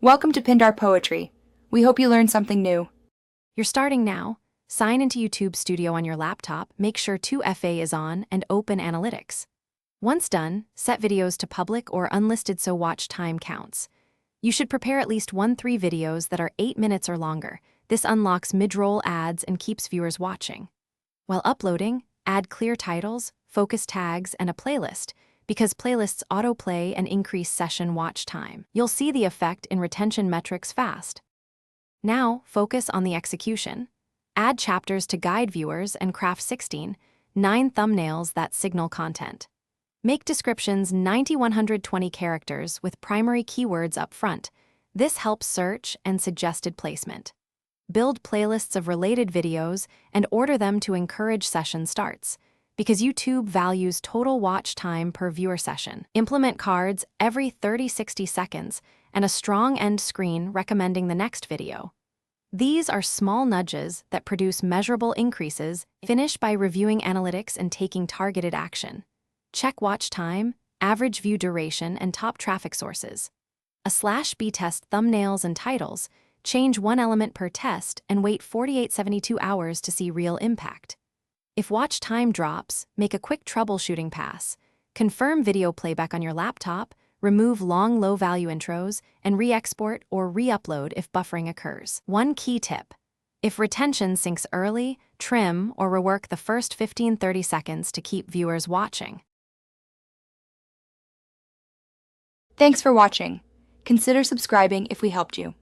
Welcome to Pindar Poetry. We hope you learned something new. You're starting now. Sign into YouTube Studio on your laptop, make sure 2FA is on, and open Analytics. Once done, set videos to public or unlisted so watch time counts. You should prepare at least 1-3 videos that are 8 minutes or longer. This unlocks mid-roll ads and keeps viewers watching. While uploading, add clear titles, focus tags, and a playlist, because playlists autoplay and increase session watch time. You'll see the effect in retention metrics fast. Now, focus on the execution. Add chapters to guide viewers and craft 9 thumbnails that signal content. Make descriptions 90-120 characters with primary keywords up front. This helps search and suggested placement. Build playlists of related videos and order them to encourage session starts, because YouTube values total watch time per viewer session. Implement cards every 30-60 seconds and a strong end screen recommending the next video. These are small nudges that produce measurable increases. Finish by reviewing analytics and taking targeted action. Check watch time, average view duration, and top traffic sources. /B test thumbnails and titles. Change one element per test and wait 48-72 hours to see real impact. If watch time drops, make a quick troubleshooting pass. Confirm video playback on your laptop, remove long low-value intros, and re-export or re-upload if buffering occurs. One key tip: if retention sinks early, trim or rework the first 15-30 seconds to keep viewers watching. Thanks for watching. Consider subscribing if we helped you.